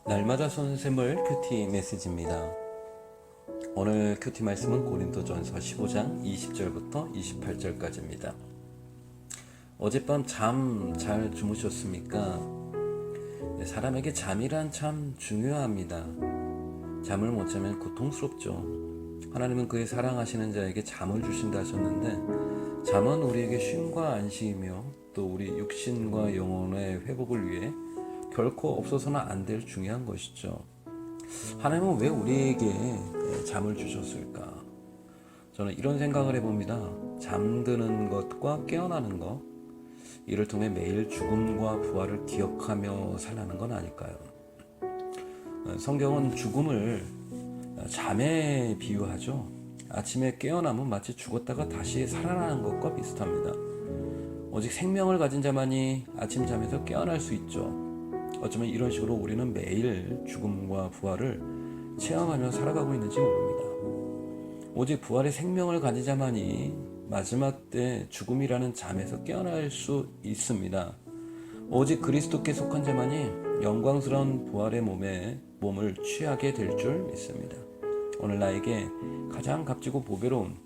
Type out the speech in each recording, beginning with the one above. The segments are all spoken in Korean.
날마다 손샘물 큐티 메시지입니다. 오늘 큐티 말씀은 고린도전서 15장 20절부터 28절까지입니다. 어젯밤 잠 잘 주무셨습니까? 사람에게 잠이란 참 중요합니다. 잠을 못 자면 고통스럽죠. 하나님은 그의 사랑하시는 자에게 잠을 주신다 하셨는데, 잠은 우리에게 쉼과 안식이며 또 우리 육신과 영혼의 회복을 위해 결코 없어서는 안 될 중요한 것이죠. 하나님은 왜 우리에게 잠을 주셨을까? 저는 이런 생각을 해봅니다. 잠드는 것과 깨어나는 것, 이를 통해 매일 죽음과 부활을 기억하며 살라는 건 아닐까요? 성경은 죽음을 잠에 비유하죠. 아침에 깨어나면 마치 죽었다가 다시 살아나는 것과 비슷합니다. 오직 생명을 가진 자만이 아침 잠에서 깨어날 수 있죠. 어쩌면 이런 식으로 우리는 매일 죽음과 부활을 체험하며 살아가고 있는지 모릅니다. 오직 부활의 생명을 가진 자만이 마지막 때 죽음이라는 잠에서 깨어날 수 있습니다. 오직 그리스도께 속한 자만이 영광스러운 부활의 몸을 취하게 될 줄 믿습니다. 오늘 나에게 가장 값지고 보배로운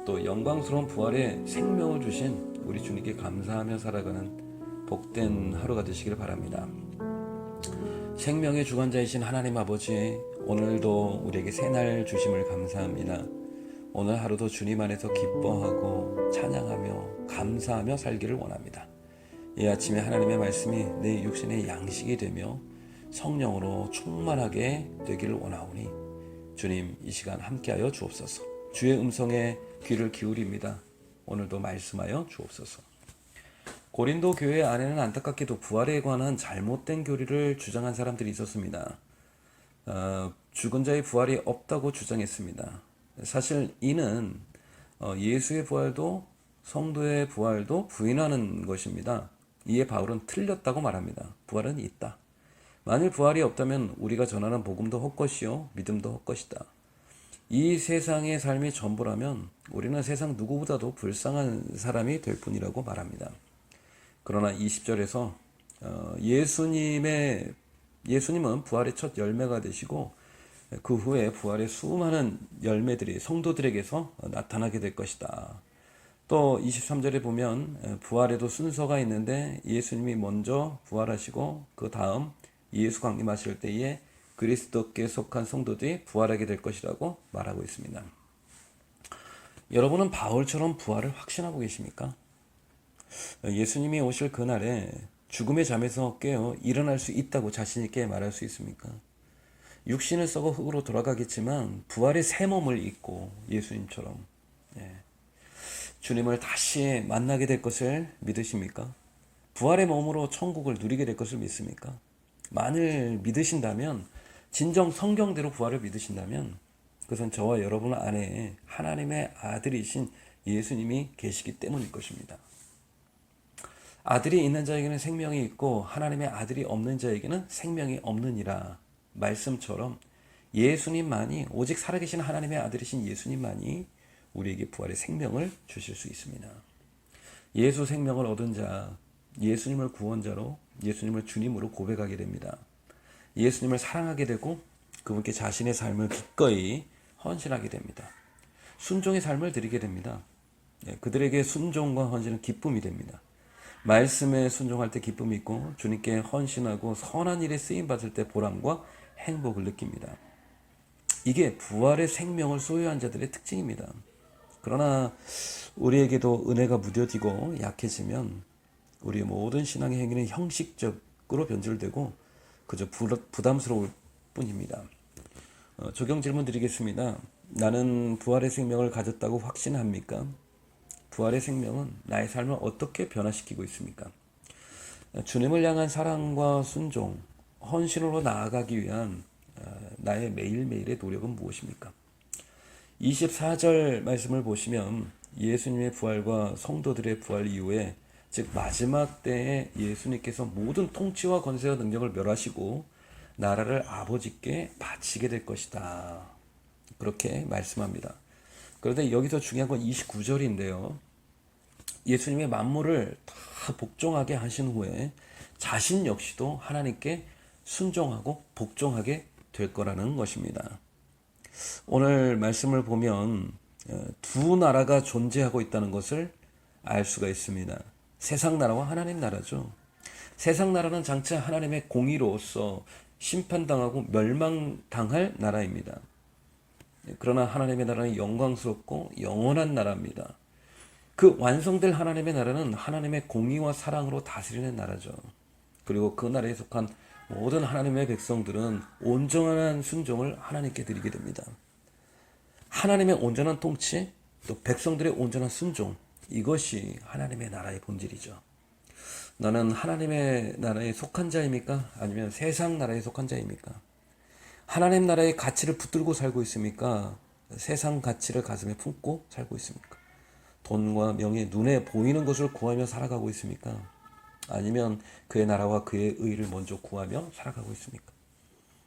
또 영광스러운 부활의 생명을 주신 우리 주님께 감사하며 살아가는 복된 하루가 되시길 바랍니다. 생명의 주관자이신 하나님 아버지, 오늘도 우리에게 새날 주심을 감사합니다. 오늘 하루도 주님 안에서 기뻐하고 찬양하며 감사하며 살기를 원합니다. 이 아침에 하나님의 말씀이 내 육신의 양식이 되며 성령으로 충만하게 되기를 원하오니 주님, 이 시간 함께하여 주옵소서. 주의 음성에 귀를 기울입니다. 오늘도 말씀하여 주옵소서. 고린도 교회 안에는 안타깝게도 부활에 관한 잘못된 교리를 주장한 사람들이 있었습니다. 죽은 자의 부활이 없다고 주장했습니다. 사실 이는 예수의 부활도 성도의 부활도 부인하는 것입니다. 이에 바울은 틀렸다고 말합니다. 부활은 있다. 만일 부활이 없다면 우리가 전하는 복음도 헛것이요 믿음도 헛것이다. 이 세상의 삶이 전부라면 우리는 세상 누구보다도 불쌍한 사람이 될 뿐이라고 말합니다. 그러나 20절에서 예수님은 부활의 첫 열매가 되시고 그 후에 부활의 수많은 열매들이 성도들에게서 나타나게 될 것이다. 또 23절에 보면 부활에도 순서가 있는데 예수님이 먼저 부활하시고 그 다음 예수 강림하실 때에 그리스도께 속한 성도들이 부활하게 될 것이라고 말하고 있습니다. 여러분은 바울처럼 부활을 확신하고 계십니까? 예수님이 오실 그날에 죽음의 잠에서 깨어 일어날 수 있다고 자신 있게 말할 수 있습니까? 육신을 썩어 흙으로 돌아가겠지만 부활의 새 몸을 입고 예수님처럼 주님을 다시 만나게 될 것을 믿으십니까? 부활의 몸으로 천국을 누리게 될 것을 믿습니까? 만일 믿으신다면, 진정 성경대로 부활을 믿으신다면 그것은 저와 여러분 안에 하나님의 아들이신 예수님이 계시기 때문일 것입니다. 아들이 있는 자에게는 생명이 있고 하나님의 아들이 없는 자에게는 생명이 없느니라 말씀처럼 예수님만이, 오직 살아계신 하나님의 아들이신 예수님만이 우리에게 부활의 생명을 주실 수 있습니다. 예수 생명을 얻은 자, 예수님을 구원자로, 예수님을 주님으로 고백하게 됩니다. 예수님을 사랑하게 되고 그분께 자신의 삶을 기꺼이 헌신하게 됩니다. 순종의 삶을 드리게 됩니다. 그들에게 순종과 헌신은 기쁨이 됩니다. 말씀에 순종할 때 기쁨이 있고 주님께 헌신하고 선한 일에 쓰임받을 때 보람과 행복을 느낍니다. 이게 부활의 생명을 소유한 자들의 특징입니다. 그러나 우리에게도 은혜가 무뎌지고 약해지면 우리의 모든 신앙의 행위는 형식적으로 변질되고 그저 부담스러울 뿐입니다. 적용 질문 드리겠습니다. 나는 부활의 생명을 가졌다고 확신합니까? 부활의 생명은 나의 삶을 어떻게 변화시키고 있습니까? 주님을 향한 사랑과 순종, 헌신으로 나아가기 위한 나의 매일매일의 노력은 무엇입니까? 24절 말씀을 보시면 예수님의 부활과 성도들의 부활 이후에, 즉 마지막 때에 예수님께서 모든 통치와 권세와 능력을 멸하시고 나라를 아버지께 바치게 될 것이다. 그렇게 말씀합니다. 그런데 여기서 중요한 건 29절인데요. 예수님의 만물을 다 복종하게 하신 후에 자신 역시도 하나님께 순종하고 복종하게 될 거라는 것입니다. 오늘 말씀을 보면 두 나라가 존재하고 있다는 것을 알 수가 있습니다. 세상 나라와 하나님 나라죠. 세상 나라는 장차 하나님의 공의로서 심판당하고 멸망당할 나라입니다. 그러나 하나님의 나라는 영광스럽고 영원한 나라입니다. 그 완성될 하나님의 나라는 하나님의 공의와 사랑으로 다스리는 나라죠. 그리고 그 나라에 속한 모든 하나님의 백성들은 온전한 순종을 하나님께 드리게 됩니다. 하나님의 온전한 통치, 또 백성들의 온전한 순종, 이것이 하나님의 나라의 본질이죠. 너는 하나님의 나라에 속한 자입니까? 아니면 세상 나라에 속한 자입니까? 하나님 나라의 가치를 붙들고 살고 있습니까? 세상 가치를 가슴에 품고 살고 있습니까? 돈과 명예, 눈에 보이는 것을 구하며 살아가고 있습니까? 아니면 그의 나라와 그의 의를 먼저 구하며 살아가고 있습니까?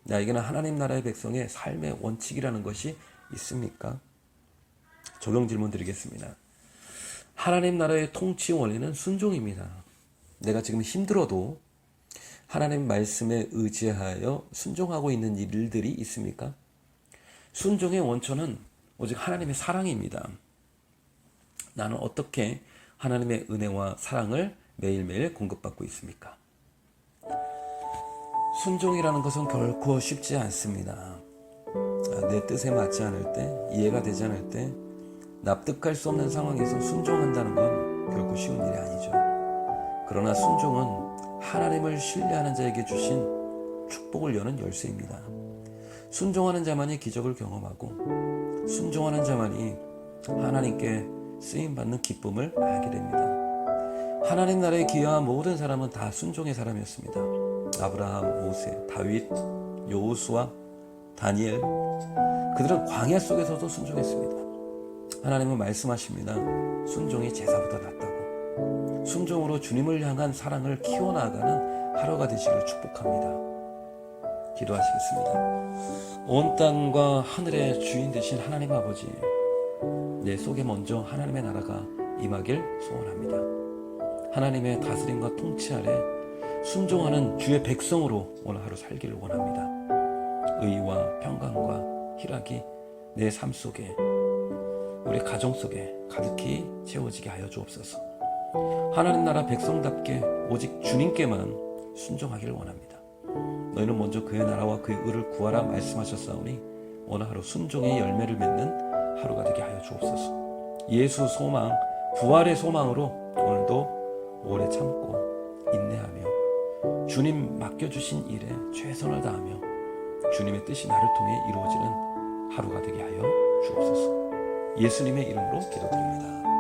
나에게는 하나님 나라의 백성의 삶의 원칙이라는 것이 있습니까? 적용 질문 드리겠습니다. 하나님 나라의 통치 원리는 순종입니다. 내가 지금 힘들어도 하나님 말씀에 의지하여 순종하고 있는 일들이 있습니까? 순종의 원천은 오직 하나님의 사랑입니다. 나는 어떻게 하나님의 은혜와 사랑을 매일매일 공급받고 있습니까? 순종이라는 것은 결코 쉽지 않습니다. 내 뜻에 맞지 않을 때, 이해가 되지 않을 때, 납득할 수 없는 상황에서 순종한다는 건 결코 쉬운 일이 아니죠. 그러나 순종은 하나님을 신뢰하는 자에게 주신 축복을 여는 열쇠입니다. 순종하는 자만이 기적을 경험하고 순종하는 자만이 하나님께 쓰임받는 기쁨을 알게 됩니다. 하나님 나라에 기여한 모든 사람은 다 순종의 사람이었습니다. 아브라함, 모세, 다윗, 여호수아, 다니엘, 그들은 광야 속에서도 순종했습니다. 하나님은 말씀하십니다. 순종이 제사보다 낫다고. 순종으로 주님을 향한 사랑을 키워나가는 하루가 되시길 축복합니다. 기도하시겠습니다. 온 땅과 하늘의 주인 되신 하나님 아버지, 내 속에 먼저 하나님의 나라가 임하길 소원합니다. 하나님의 다스림과 통치 아래 순종하는 주의 백성으로 오늘 하루 살기를 원합니다. 의와 평강과 희락이 내 삶 속에, 우리 가정 속에 가득히 채워지게 하여 주옵소서. 하나님 나라 백성답게 오직 주님께만 순종하기를 원합니다. 너희는 먼저 그의 나라와 그의 의를 구하라 말씀하셨사오니 오늘 하루 순종의 열매를 맺는 하루가 되게 하여 주옵소서. 예수 소망, 부활의 소망으로 오늘도 오래 참고 인내하며 주님 맡겨주신 일에 최선을 다하며 주님의 뜻이 나를 통해 이루어지는 하루가 되게 하여 주옵소서. 예수님의 이름으로 기도드립니다.